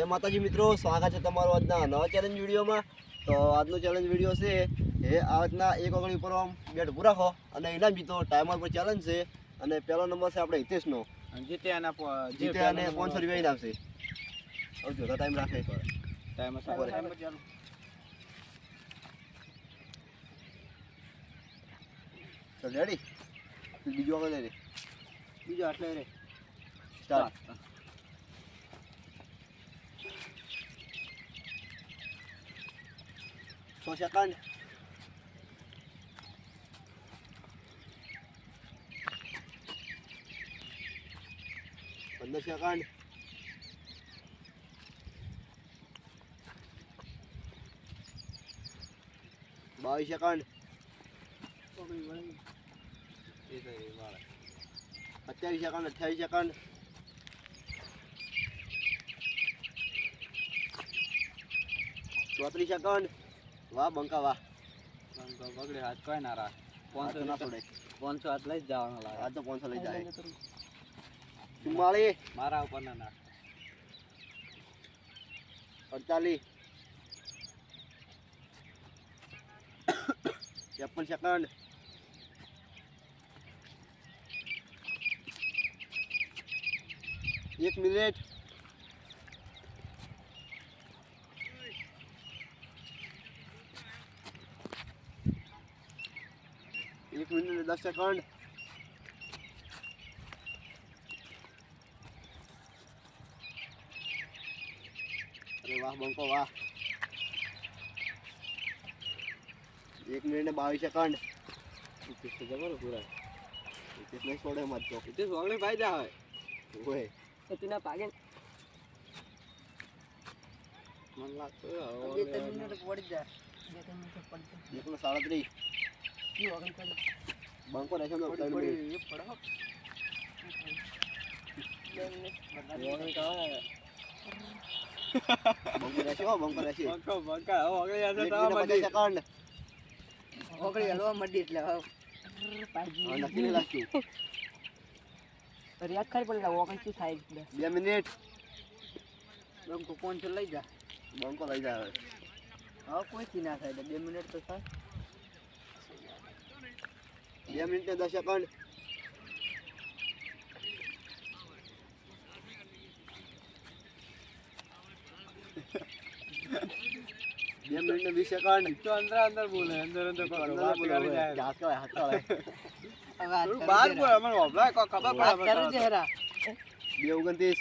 જય માતાજી મિત્રો, સ્વાગત છે તમારું આજના નવા ચેલેન્જ વિડીયોમાં. તો આજનો ચેલેન્જ વિડીયો છે એ આ રીતના એક ઓગણી ઉપર આમ બેટ ઊભું રાખો અને ઇનામ જીતો. ટાઈમર પર ચેલેન્જ છે અને પહેલો નંબર છે આપણે હિતેશનો. જીતે અને 500 રૂપિયા ઇનામ છે. હવે જોતા ટાઈમ રાખે ટાઈમર ચાલુ. તો રેડી? બીજો આગળ રે, બીજો આટલે રે. Start. 6 second. 15 second. 22 second. 27 second. 28 second. 34 second. વાહ બંકા વાહ. બંકો બગડે હાથ કોઈ ના રાખ. 500 ના છોડે. 500 હાથ લઈ જ જવાનો લાગે. આ તો 500 લઈ જાય. ચુમ્માળી મારા ઉપર ના નાખ. 48 53 સેકન્ડ. 1 મિનિટ. 1 મિનિટ અને 10 સેકન્ડ. અરે વાહ બંકો વાહ. 1 મિનિટ અને 22 સેકન્ડ. જબર પૂરા નહીં છોડે મત તો. ઓગણી ભાઈ જા હોય ઓય તો તીના પાગે મન લાગતો હવે 3 મિનિટ પડી જાય. 37 ઈ ઓગણ કરી બંકો રહેશે તો 3 મિનિટ એ પડો. બંકો રહેશે હો બંકો રહેશે. બંકા ઓગળી આસે તો મડી સેકન્ડ. ઓગળી હલવા મડી એટલે હવે પાજી નક્કી લાગતું. યાદ કરી પડે ઓગળી શું થાય. 2 મિનિટ. બંકો 500 લઈ જા. બંકો લઈ જા હવે. હવે કોઈ થી ના થાય. 2 મિનિટ તો થાય. 2 મિનિટ ને 10 સેકન્ડ. 2 મિનિટ ને 20 સેકન્ડ. તો અંદર બોલે અંદર બોલે હાથ કરે હાથ કરે. હવે બાર બોલ મને ઓબલા કો ખબર પડે કરે છે હેરા. 2:29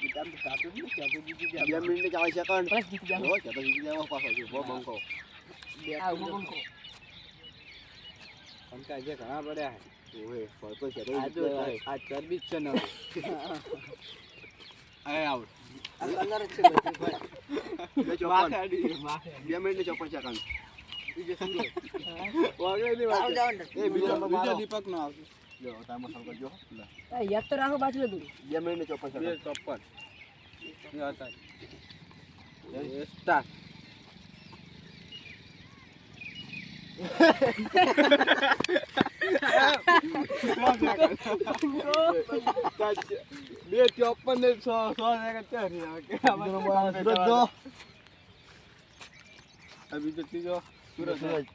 ટાઈમ તો સાચું નહીં કે આપણે જીતી ગયા. 2 મિનિટ ને 40 સેકન્ડ. બસ જીતી ગયા. હો કે તો જીતી ગયા પાછો જો બહુ બંકો. આ બંકો બંકા જે ઘણા પડ્યા હે. ઓહે ફરતો છે તો આ ચરબી છે ને. આય આઉટ. આ કલર છે ભાઈ. 2 મિનિટ ને 54 સેકન્ડ. બીજો સુંદર વાગે ની વાત. એ બીજો દીપક નો આવશે. જો ટાઈમર ચાલુ કરજો. એ યાદ તો રાખો બાજુ હતું. 2 મિનિટ ને 54 સેકન્ડ. 54 યાદ થાય. એ સ્ટાર્ટ. બે 54 ને 100 સેકન્ડ બીજો ત્રીજો સુરજ.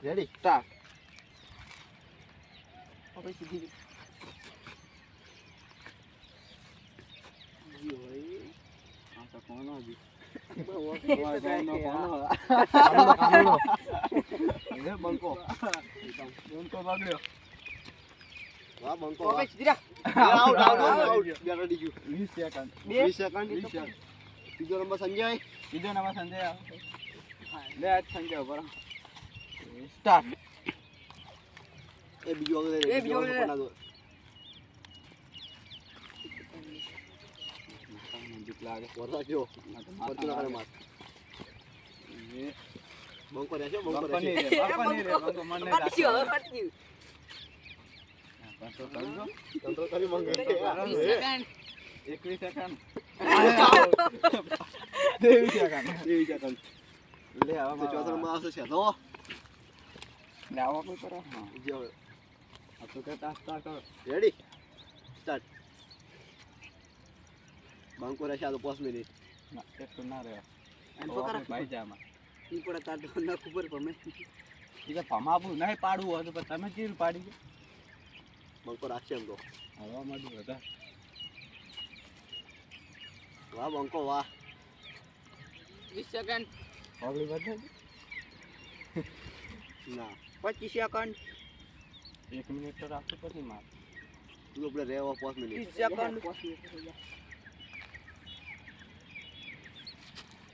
Ready start. હવે સીધી આ તો કોનો હજી બંકો બગડ્યો. વાહ બંકો આઉટ આઉટ. 20 સેકન્ડ. 20 સેકન્ડ. બીજો નંબર સંજય. બીજો નંબર સંજય લે આજ સંજય ઉપર સ્ટાર્ટ. એ બીજો આગળ એ બીજો આગળ દો. લાગે વરસા જો પરતુલા કરે માર. એ બંકો રહેશે બંકો રહેશે. બંકો નહીં રે બંકો મને રાખી હવે પટી ગયું. કંટ્રોલ કરી મંગે. 20 સેકન્ડ. 21 સેકન્ડ. 23 સેકન્ડ. લે હવે ચોથો નંબર આવશે છે તો દાવા કોઈ કરો હા જો આ તો કરતા સ્ટાર્ટ કરો રેડી સ્ટાર્ટ બંકો રહેશે આ તો 5 મિનિટ ના એટલું ના રહે એમ તો કરા ભાઈ જામાં ઈ પડે તાર ના ખબર પમે એટલે ભમાવું નહીં પાડવું હોય તો તમે કેવી પાડી છે બંકો રાખશે એમ તો હવા માંડું હતા વાહ બંકો વાહ 20 સેકન્ડ ઓગળી વધે ના 25 સેકન્ડ 1 મિનિટ તો રાખવું પછી મારે તું આપણે રહેવા 5 મિનિટ 30 સેકન્ડ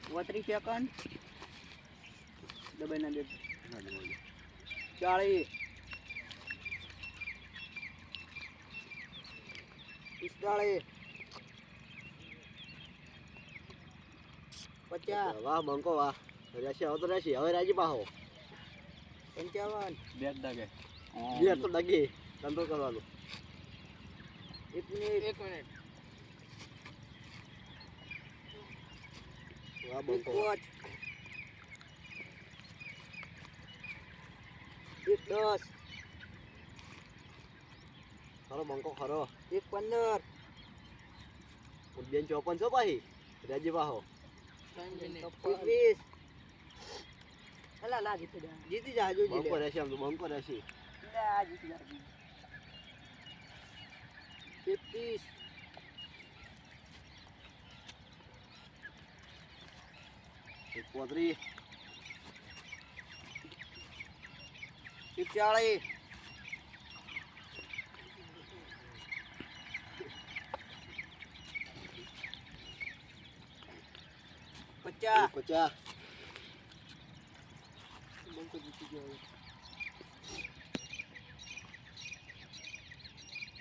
32 સેકન્ડ દબાઈ ના દે 40 45 50 વાહ બંકો વાહ રહેશે હવે તો રહેશે હવે રાજી પાહો 55 બેટ દગે બે તો ડગી કંટ્રોલ કરવાનું 1 મિનિટ વાહ બંકો 10 ખરો બંકો ખરો 15 બેન 54 છો પાહી રાજી પાહો 21 અલા લા જીતી જા જો બંકો રહેશે આમ તો બંકો રહેશે લા જીતી જા 50 પોતરી 40 50 50 બંકો જીતી ગયો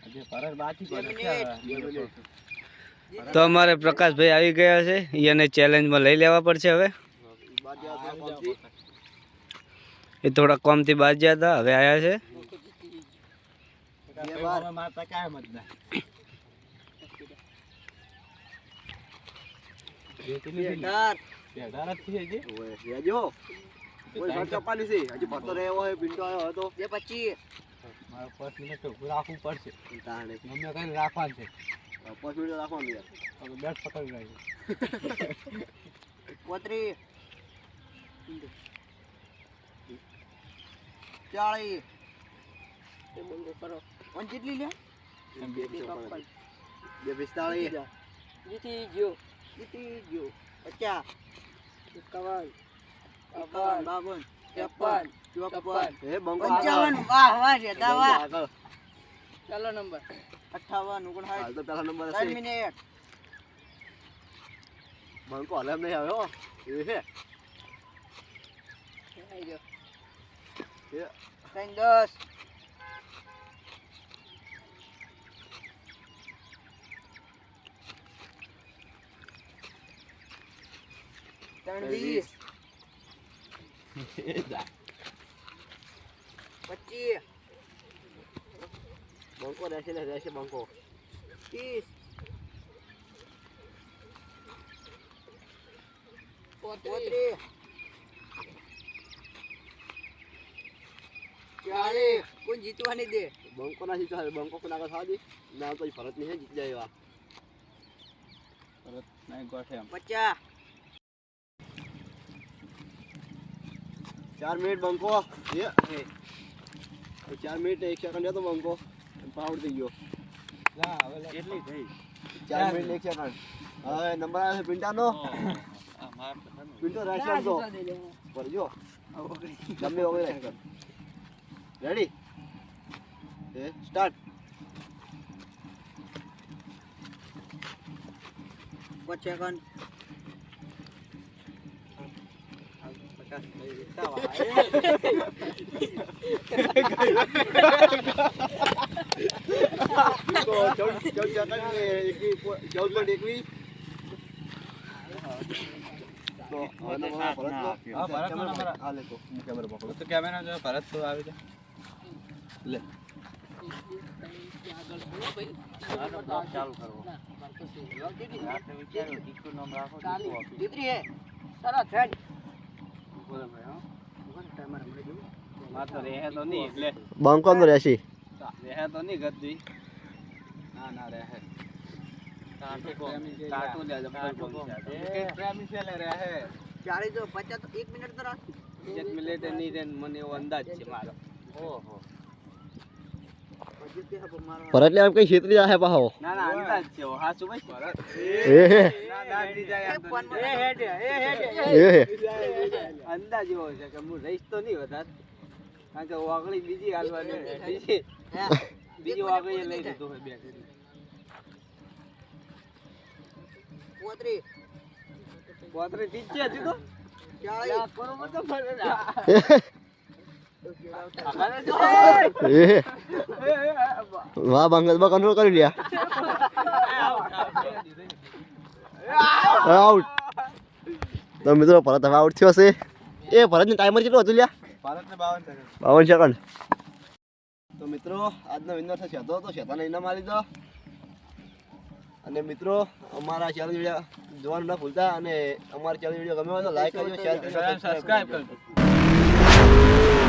હજી પરત બાકી બે મિનિટ. તો અમારે પ્રકાશભાઈ આવી ગયા છે એને ચેલેન્જમાં લઈ લેવા પડશે હવે એ થોડા કોમથી બાદ ગયા હતા હવે આવ્યા છે મારતા કાયમ જ ના રેજો કોઈ ઘર કપાની છે હજી ભરતો રહ્યો હોય પિંટો આવ્યો હતો 25 મારે 5 મિનિટ તો ઊભું રાખવું પડશે તાણે ગમે કઈ રાખવાનું છે 5 મિનિટ રાખવાનું યાર હવે બેટ પકડી રાખી 35 40 એ બંકો કરો ઓન જેટલી લે બે 45 જીતી ગયો 50 51 52 53 54 એ બંકો 55 વાહ વાહ રેતા વાહ આગળ ચાલો નંબર 58 હાલ તો પહેલા નંબર 59 હશે મિનિટ બંકો હાલે એમ નહીં આવ્યો એ હે આવી ગયો એ 10 20 25 બંકો રહેશે બંકો 30 35 40 કોઈ જીતવાની દે બંકો ના જીતો બંકો કોના આગળ થવા દે ના તો ભરત નહીં જીતી જાય એવા પરત નહીં ગોઠે એમ 50 4 મિનિટ બંકો એ 4 મિનિટ 1 સેકન્ડ હતો બંકો પાવર થઈ ગયો ના હવે કેટલી થઈ 4 મિનિટ 1 સેકન્ડ હવે નંબર આવે છે પિંટાનો આ માર પિંટો રાશિયમ તો પર જો ગમે ઓગળી સેકન્ડ રેડી એ સ્ટાર્ટ 5 સેકન્ડ તો 14 સેકન્ડ 14.21 તો હવે નંબર ભરત હા, ભરતનો નંબર હાલે તો હું કેમેરા પકડો તો કેમેરા જો ભરત તો આવી જાય લે ચાલુ કરવો વિચાર્યું ટીકુ નામ રાખો જીતરી હે સરસ હેડ બોલે ભાઈ હા ટાઈમર હમણે જો માર તો રહે તો નહીં એટલે બંકો અંદર રહેશી રહે તો નહીં ગદ્દી ના ના રહે કાટું લે જબર પ્રેમી છે લે રહે ચારે જો 50 તો 1 મિનિટ તો રાખ 1 મિનિટ નહીં રે મને એવો અંદાજ છે મારો ઓહો પરત લે આમ કઈ છેતરી જાહે પાહો ના ના અંદાજ છે હા શું ભાઈ ભરત એ હે ના દાદી જાય અંદાજ એવો છે કે હું રહીશ તો નહીં વધારે કારણ કે વાગળી બીજી હાલવાની બીજી વાગળી લઈ લીધું હોય બે પોતરી ઠીક છે હજી તો બરોબર તો ફરે એ વાહ બંગલ બા કંટ્રોલ કરી લ્યા આઉટ તો મિત્રો પરત હવે આઉટ થયો છે એ ભરતને ટાઈમર કેટલો હતું લ્યા ભારતને 52 52 સેકન્ડ તો મિત્રો આજનો વિનર છે શેતો તો શેતાને ઇનામ આલી દો અને મિત્રો અમારા ચેનલ વિડીયો જોવાનું ના ભૂલતા અને અમારા ચેનલ વિડીયો ગમે હોય તો લાઈક કરજો શેર કરજો સબસ્ક્રાઇબ કરજો